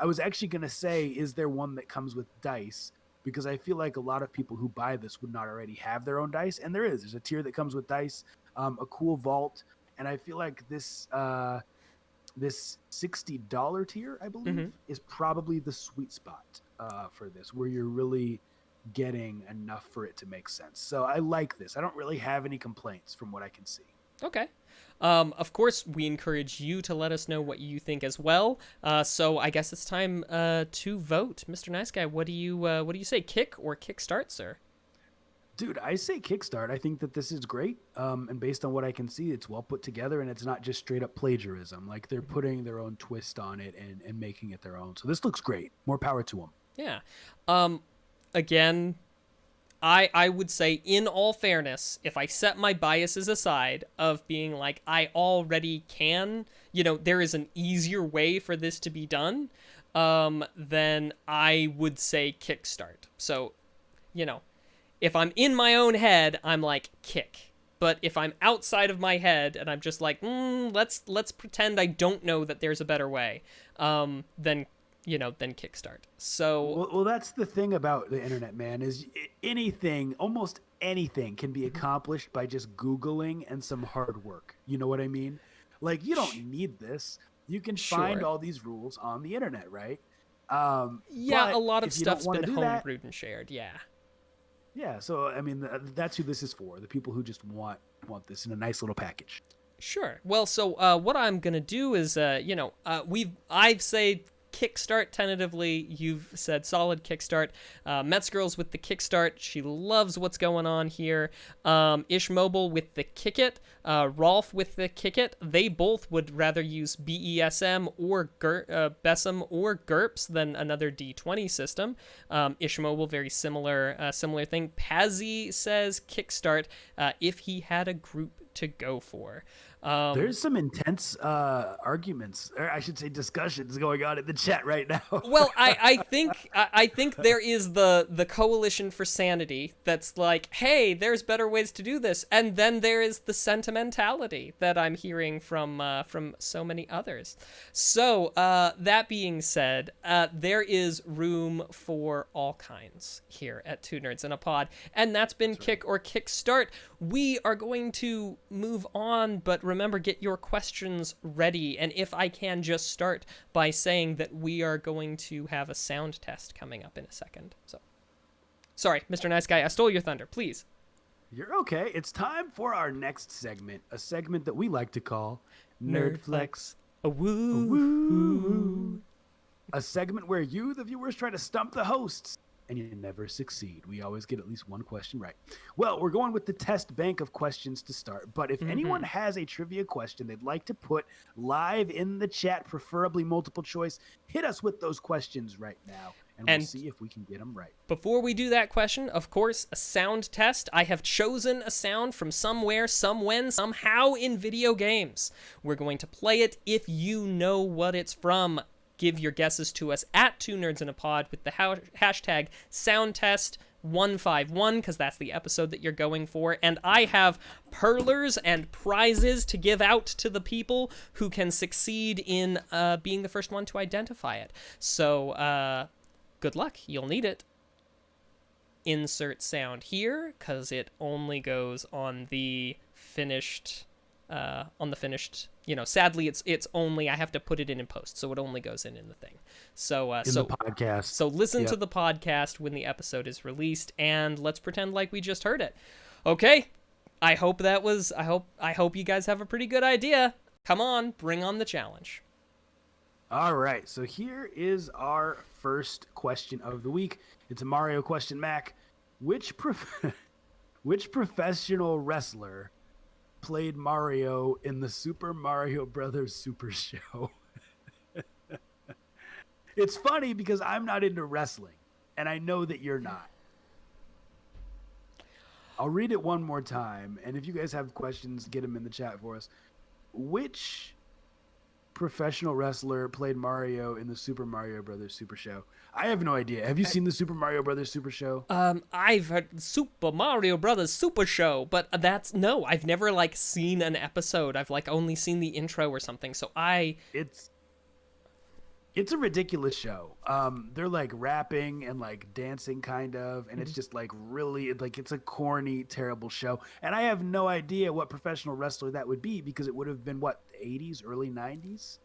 was actually going to say, is there one that comes with dice? Because I feel like a lot of people who buy this would not already have their own dice. And there's a tier that comes with dice, a cool vault. And I feel like this $60 tier, I believe, is probably the sweet spot for this, where you're really getting enough for it to make sense. So I like this. I don't really have any complaints from what I can see. Okay. Of course, we encourage you to let us know what you think as well. So I guess it's time to vote. Mr. Nice Guy, what do you say, kick or kickstart, sir? Dude, I say kickstart. I think that this is great. And based on what I can see, it's well put together and it's not just straight up plagiarism. Like they're putting their own twist on it and making it their own. So this looks great. More power to them. Yeah. Again, I would say, in all fairness, if I set my biases aside of being like, I already can, there is an easier way for this to be done, then I would say kickstart. So, if I'm in my own head, I'm like, kick. But if I'm outside of my head and I'm just like, let's pretend I don't know that there's a better way, then kickstart. So well, that's the thing about the internet, man, is almost anything can be accomplished by just Googling and some hard work. You know what I mean? Like, you don't need this. You can find all these rules on the internet, right? Yeah, a lot of stuff's been homebrewed and shared. Yeah, so I mean, that's who this is for, the people who just want this in a nice little package. Sure. Well, so what I'm gonna do is I've said kickstart tentatively. You've said solid kickstart. Mets Girls with the kickstart. She loves what's going on here. Ish Mobile with the kick it. Rolf with the kick it. They both would rather use BESM or BESM or GURPS than another D20 system. Ish Mobile, very similar thing. Pazzy says kickstart if he had a group to go for. There's some intense arguments, or I should say discussions going on in the chat right now. Well, I think there is the Coalition for Sanity that's like, hey, there's better ways to do this, and then there is the sentimentality that I'm hearing from so many others. So that being said, there is room for all kinds here at Two Nerds in a Pod, and that's been Kick or Kickstart. We are going to move on, but remember, get your questions ready. And if I can just start by saying that we are going to have a sound test coming up in a second. So, sorry, Mr. Nice Guy, I stole your thunder. Please. You're okay. It's time for our next segment, a segment that we like to call Nerdflex. A woo. A segment where you, the viewers, try to stump the hosts. And you never succeed. We always get at least one question right. Well, we're going with the test bank of questions to start. But if anyone has a trivia question they'd like to put live in the chat, preferably multiple choice, hit us with those questions right now. And we'll see if we can get them right. Before we do that question, of course, a sound test. I have chosen a sound from somewhere, somewhen, somehow in video games. We're going to play it. If you know what it's from, give your guesses to us at Two Nerds in a Pod with the hashtag SoundTest151, because that's the episode that you're going for. And I have perlers and prizes to give out to the people who can succeed in being the first one to identify it. So good luck. You'll need it. Insert sound here, because it only goes on the finished, sadly it's only, I have to put it in post, so it only goes in the thing. So, the podcast. So listen to the podcast when the episode is released, and let's pretend like we just heard it. Okay. I hope you guys have a pretty good idea. Come on, bring on the challenge. All right, so here is our first question of the week. It's a Mario question, Mac. Which professional wrestler played Mario in the Super Mario Brothers Super Show? It's funny because I'm not into wrestling, and I know that you're not. I'll read it one more time, and if you guys have questions, get them in the chat for us. Which professional wrestler played Mario in the Super Mario Brothers Super Show? I have no idea. Have you seen the Super Mario Brothers Super Show? I've heard Super Mario Brothers Super Show, but I've never seen an episode. I've only seen the intro or something. So It's a ridiculous show. They're rapping and dancing kind of, and it's just really it's a corny, terrible show. And I have no idea what professional wrestler that would be because it would have been the 80s, early 90s.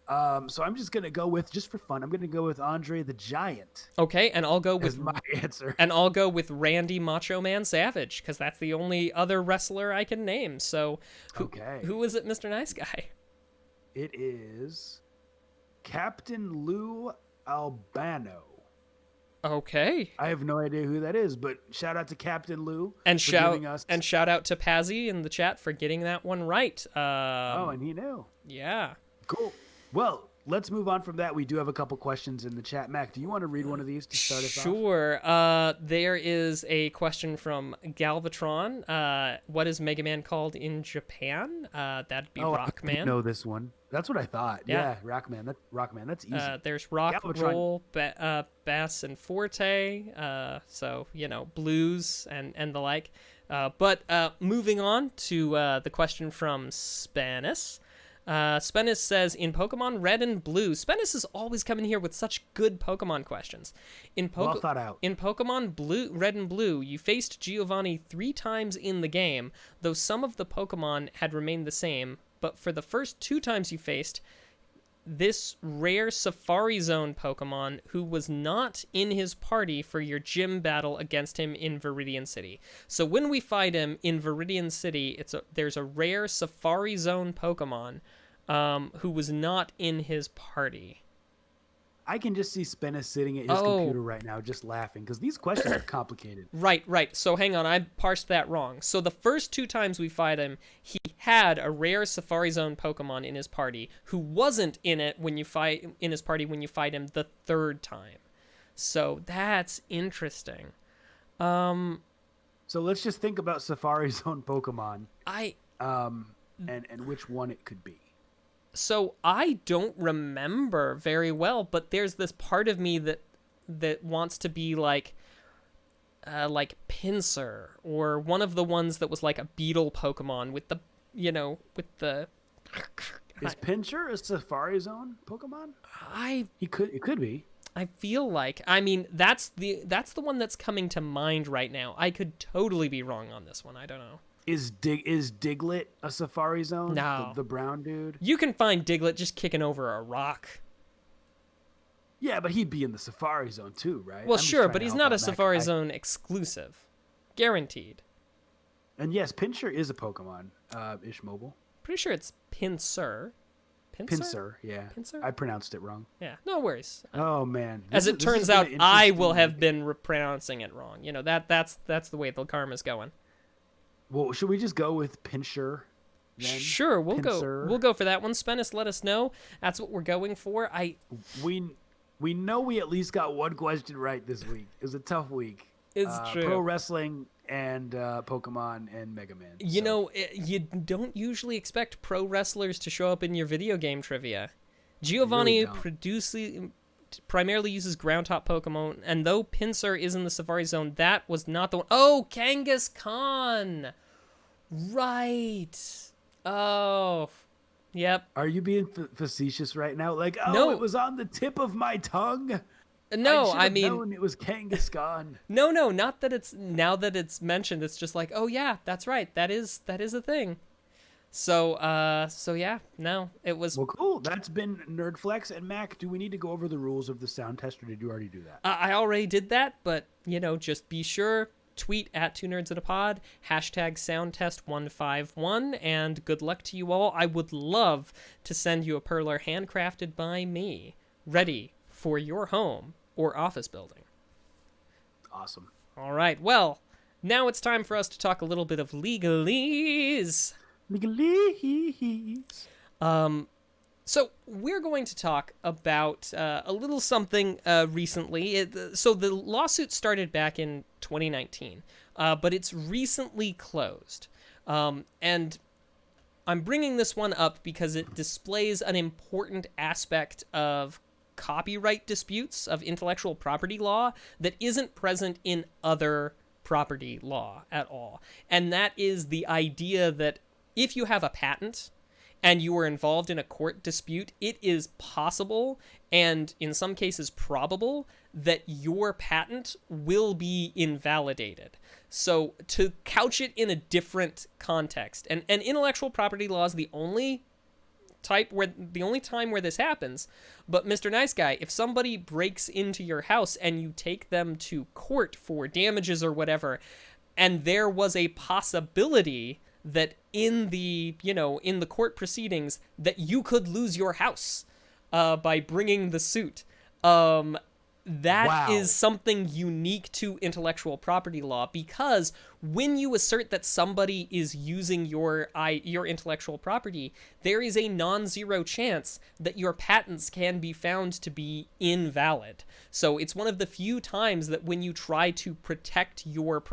So I'm just gonna go with, just for fun, I'm gonna go with Andre the Giant. Okay, and I'll go with my answer. And I'll go with Randy Macho Man Savage because that's the only other wrestler I can name. So who is it, Mr. Nice Guy? It is Captain Lou Albano. Okay. I have no idea who that is, but shout out to Captain Lou and shout out to Pazzy in the chat for getting that one right. And he knew. Yeah. Cool. Well, let's move on from that. We do have a couple questions in the chat. Mac, do you want to read one of these to start us off? Sure. There is a question from Galvatron. What is Mega Man called in Japan? That'd be Rockman. I know this one. That's what I thought. Yeah, Rockman. That's easy. There's Rock, Galvatron. Roll, Bass, and Forte. So, blues and the like. But moving on to the question from Spanis. Spennis says, in Pokemon Red and Blue, Spennis is always coming here with such good Pokemon questions. Well thought out. In Pokemon Red and Blue, you faced Giovanni 3 times in the game, though some of the Pokemon had remained the same, but for the first 2 times you faced this rare Safari Zone Pokemon who was not in his party for your gym battle against him in Viridian City. So when we fight him in Viridian City, there's a rare Safari Zone Pokemon who was not in his party. I can just see Spennis sitting at his computer right now just laughing because these questions are complicated. Right. So hang on, I parsed that wrong. So the first 2 times we fight him, he had a rare Safari Zone Pokemon in his party who wasn't in his party when you fight him the 3rd time. So that's interesting. So let's just think about Safari Zone Pokemon. And which one it could be. So I don't remember very well, but there's this part of me that wants to be like Pinsir, or one of the ones that was like a beetle Pokemon with the, Is Pinsir a Safari Zone Pokemon? It could be. I feel like, that's the one that's coming to mind right now. I could totally be wrong on this one. I don't know. Is Diglett a Safari Zone? No. The brown dude? You can find Diglett just kicking over a rock. Yeah, but he'd be in the Safari Zone too, right? Well, sure, but he's not a Safari Zone exclusive. Guaranteed. And yes, Pinsir is a Pokemon, Ish Mobile. Pretty sure it's Pinsir. Pinsir, yeah. Pinsir? I pronounced it wrong. Yeah, no worries. Oh, man. As it turns out, I will have been pronouncing it wrong. That's the way the karma's going. Well, should we just go with Pinsir then? Sure, we'll go for that one. Spennis, let us know. That's what we're going for. We know we at least got one question right this week. It was a tough week. It's true. Pro wrestling and Pokemon and Mega Man. You don't usually expect pro wrestlers to show up in your video game trivia. Giovanni primarily uses ground top Pokemon, and though Pinsir is in the Safari Zone, that was not the one. Oh, Kangaskhan! Right. Oh, yep. Are you being facetious right now? No, no. It was on the tip of my tongue. No, I I mean, known it was Kangaskhan. no, not that it's now that it's mentioned. It's just like, oh yeah, that's right. That is a thing. So yeah, no, it was. Well, cool. That's been Nerdflex. And Mac, do we need to go over the rules of the sound test, or did you already do that? I already did that, but just be sure. Tweet at 2nerds@a-pod, hashtag soundtest151, and good luck to you all. I would love to send you a perler handcrafted by me, ready for your home or office building. Awesome. All right, well, now it's time for us to talk a little bit of legalese. Legalese. So we're going to talk about a little something recently. So the lawsuit started back in 2019, but it's recently closed. And I'm bringing this one up because it displays an important aspect of copyright disputes, of intellectual property law, that isn't present in other property law at all. And that is the idea that if you have a patent and you are involved in a court dispute, it is possible, and in some cases probable, that your patent will be invalidated. So to couch it in a different context, and intellectual property law is the only time where this happens. But Mr. Nice Guy, if somebody breaks into your house and you take them to court for damages or whatever, and there was a possibility that in the court proceedings that you could lose your house by bringing the suit, that is something unique to intellectual property law, because when you assert that somebody is using your intellectual property, there is a non-zero chance that your patents can be found to be invalid. So it's one of the few times that when you try to protect your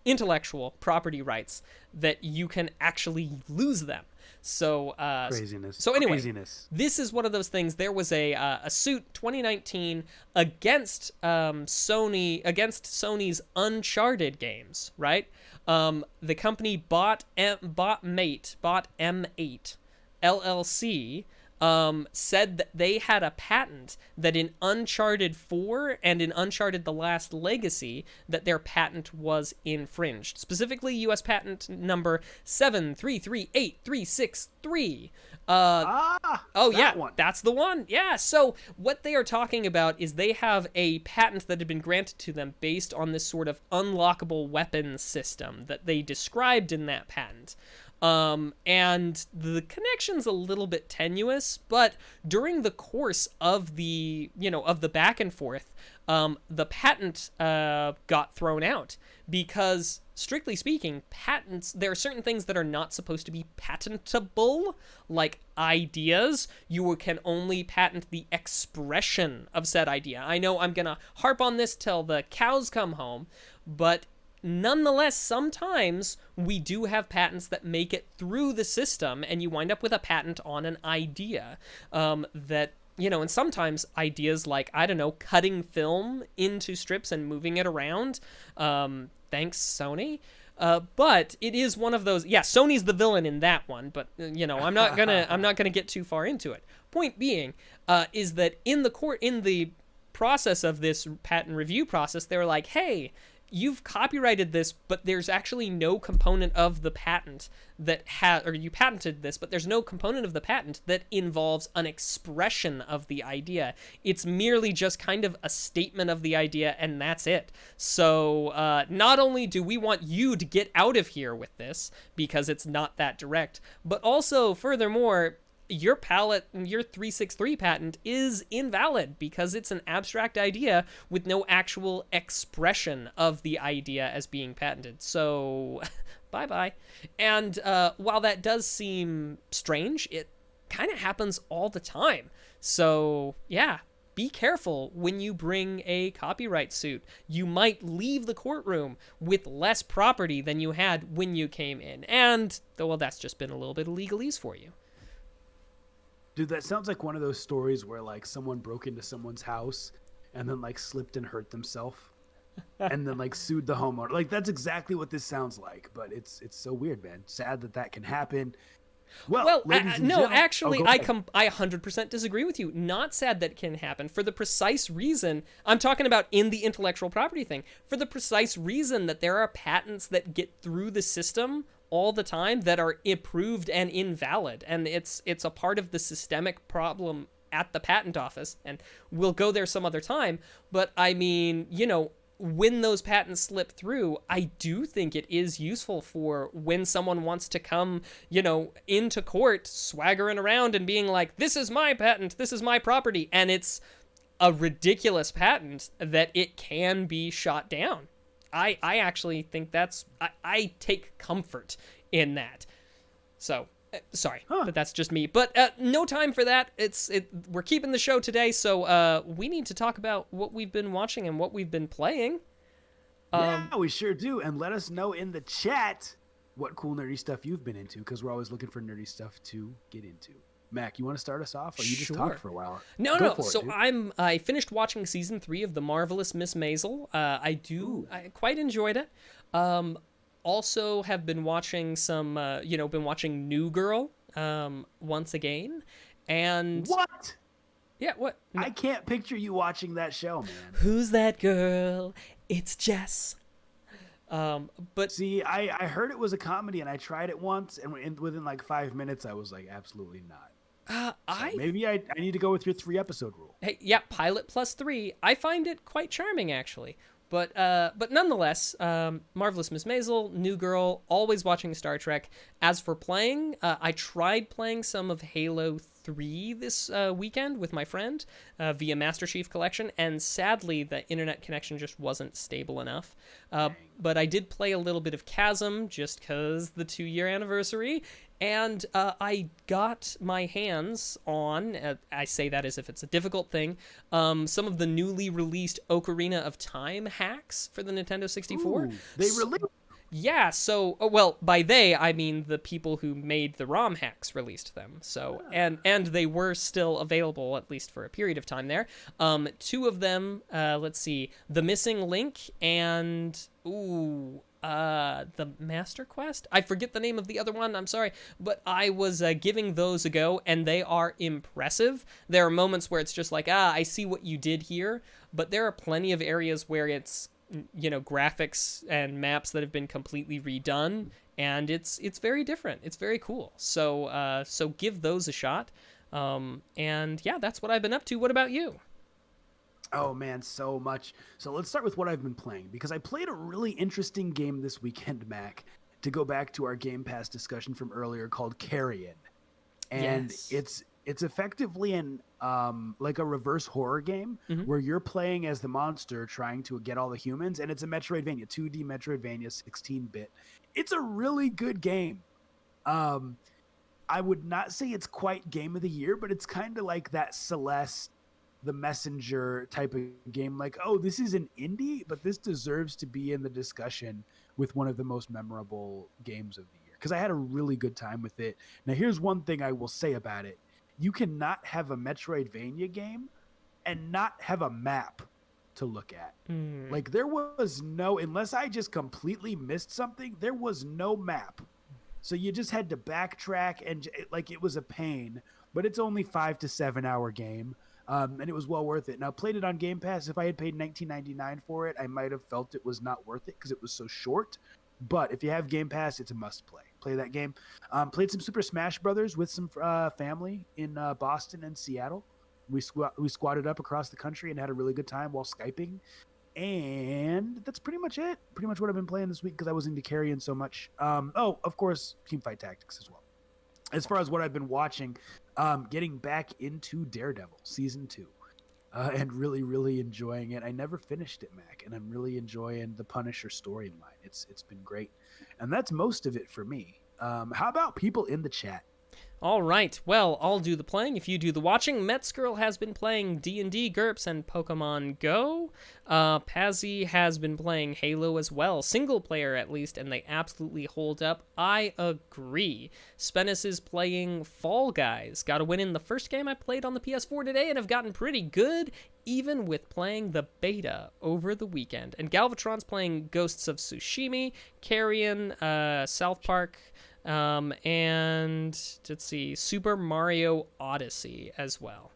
intellectual property rights, that you can actually lose them. So craziness. So anyway, this is one of those things. There was a suit 2019 against Sony's Uncharted games, right? The company bought M8 LLC. Said that they had a patent that in Uncharted 4 and in Uncharted The Last Legacy, that their patent was infringed. Specifically, U.S. patent number 7338363. That's the one. Yeah, so what they are talking about is they have a patent that had been granted to them based on this sort of unlockable weapon system that they described in that patent. And the connection's a little bit tenuous, but during the course of the back and forth, the patent got thrown out because, strictly speaking, patents, there are certain things that are not supposed to be patentable, like ideas. You can only patent the expression of said idea. I know I'm gonna harp on this till the cows come home, but nonetheless, sometimes we do have patents that make it through the system, and you wind up with a patent on an idea that, and sometimes ideas like, I don't know, cutting film into strips and moving it around. Thanks, Sony. But it is one of those. Yeah, Sony's the villain in that one, but I'm not gonna get too far into it. Point being, is that in the process of this patent review process, they were like, hey, you've copyrighted this, but there's actually no component of the patent or you patented this, but there's no component of the patent that involves an expression of the idea. It's merely just kind of a statement of the idea, and that's it. So not only do we want you to get out of here with this, because it's not that direct, but also, furthermore, your 363 patent is invalid because it's an abstract idea with no actual expression of the idea as being patented. So, bye-bye. And while that does seem strange, it kind of happens all the time. So, yeah, be careful when you bring a copyright suit. You might leave the courtroom with less property than you had when you came in. And, well, that's just been a little bit of legalese for you. Dude, that sounds like one of those stories where like someone broke into someone's house and then like slipped and hurt themselves and then like sued the homeowner. Like that's exactly what this sounds like, but it's so weird, man. Sad that can happen. Well, ladies and no, gentlemen, actually, go I ahead. 100% disagree with you. Not sad that can happen for the precise reason I'm talking about in the intellectual property thing. For the precise reason that there are patents that get through the system all the time that are approved and invalid, and it's a part of the systemic problem at the patent office. And we'll go there some other time. But I mean, when those patents slip through, I do think it is useful for when someone wants to come, into court swaggering around and being like, this is my patent, this is my property, and it's a ridiculous patent, that it can be shot down. I actually think I take comfort in that. So, sorry, but that's just me. But no time for that. We're keeping the show today, so we need to talk about what we've been watching and what we've been playing. Yeah, we sure do. And let us know in the chat what cool nerdy stuff you've been into, because we're always looking for nerdy stuff to get into. Mac, you want to start us off, or you just talked for a while? No. So I finished watching season 3 of The Marvelous Miss Maisel. I quite enjoyed it. Also have been watching some, been watching New Girl once again. And what? Yeah, what? I can't picture you watching that show, man. Who's that girl? It's Jess. But see, I heard it was a comedy, and I tried it once, and within like 5 minutes, I was like, absolutely not. Maybe I need to go with your 3-episode rule. Hey, yeah, pilot plus 3. I find it quite charming, actually. But nonetheless, Marvelous Miss Maisel, New Girl, always watching Star Trek. As for playing, I tried playing some of Halo 3 this weekend with my friend via Master Chief Collection, and sadly, the internet connection just wasn't stable enough. But I did play a little bit of Chasm, just because the 2-year anniversary, and I got my hands on, I say that as if it's a difficult thing, some of the newly released Ocarina of Time hacks for the Nintendo 64. Ooh, they released? Yeah, so, well, by they, I mean the people who made the ROM hacks released them. So, and they were still available, at least for a period of time there. 2 of them, let's see, The Missing Link and, the Master Quest? I forget the name of the other one, I'm sorry, but I was giving those a go, and they are impressive. There are moments where it's just like, I see what you did here, but there are plenty of areas where it's, graphics and maps that have been completely redone, and it's very different. It's very cool. So give those a shot. And yeah, that's what I've been up to. What about you? Oh man, so much. So let's start with what I've been playing, because I played a really interesting game this weekend, Mac, to go back to our Game Pass discussion from earlier, called Carrion. And yes. It's effectively an like a reverse horror game where you're playing as the monster trying to get all the humans, and it's a Metroidvania, 2D Metroidvania, 16-bit. It's a really good game. I would not say it's quite game of the year, but it's kind of like that Celeste, The Messenger type of game. Like, oh, this is an indie, but this deserves to be in the discussion with one of the most memorable games of the year, because I had a really good time with it. Now, here's one thing I will say about it. You cannot have a Metroidvania game and not have a map to look at. Like, there was no, unless I just completely missed something, there was no map. So you just had to backtrack, and like, it was a pain, but it's only 5 to 7 hour game. And it was well worth it. Now, played it on Game Pass. If I had paid $19.99 for it, I might have felt it was not worth it because it was so short. But if you have Game Pass, it's a must play. Play that game. Played some Super Smash Brothers with some family in Boston and Seattle. We squatted up across the country and had a really good time while Skyping. And that's pretty much it. Pretty much what I've been playing this week, because I was into Carrion so much. Of course, Teamfight Tactics as well. As far as what I've been watching, getting back into Daredevil Season 2. And really, really enjoying it. I never finished it, Mac, and I'm really enjoying the Punisher storyline. It's been great. And that's most of it for me. How about people in the chat? All right. Well, I'll do the playing if you do the watching. Metzgirl has been playing D&D, GURPS, and Pokemon Go. Pazzy has been playing Halo as well, single player at least, and they absolutely hold up. I agree. Spennis is playing Fall Guys. Got a win in the first game I played on the PS4 today, and have gotten pretty good, even with playing the beta over the weekend. And Galvatron's playing Ghosts of Tsushima, Carrion, South Park, And let's see, Super Mario Odyssey as well.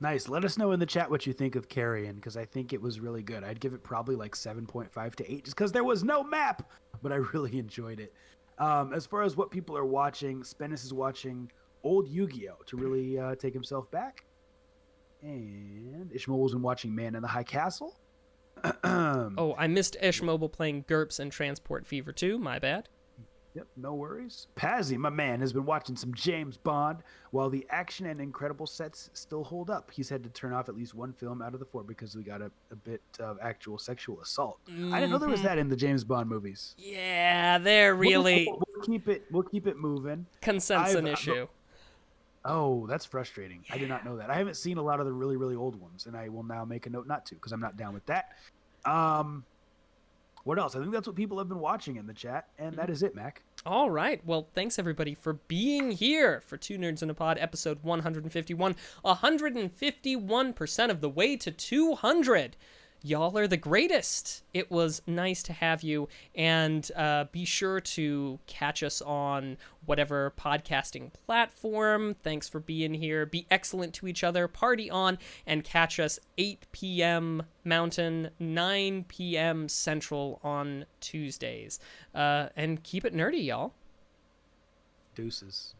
Nice. Let us know in the chat what you think of Carrion, because I think it was really good. I'd give it probably like 7.5 to 8 just because there was no map, but I really enjoyed it. As far as what people are watching, Spennis is watching old Yu-Gi-Oh! To really take himself back. And Ishmael's been watching Man in the High Castle. Oh, I missed Ishmobile playing GURPS and Transport Fever 2. My bad. Yep, no worries. Pazzy, my man, has been watching some James Bond. While the action and incredible sets still hold up, he's had to turn off at least one film out of the 4 because we got a bit of actual sexual assault. I didn't know there was that in the James Bond movies. Yeah, they're really... We'll keep it moving. Consent's an issue. Oh, that's frustrating. Yeah. I did not know that. I haven't seen a lot of the really, really old ones, and I will now make a note not to because I'm not down with that. What else? I think that's what people have been watching in the chat, and that is it, Mac. All right. Well, thanks everybody for being here for Two Nerds in a Pod, episode 151. 151% of the way to 200. Y'all are the greatest. It was nice to have you, and be sure to catch us on whatever podcasting platform. Thanks for being here. Be excellent to each other. Party on, and catch us 8 p.m. Mountain, 9 p.m. Central on Tuesdays. And keep it nerdy, y'all. Deuces.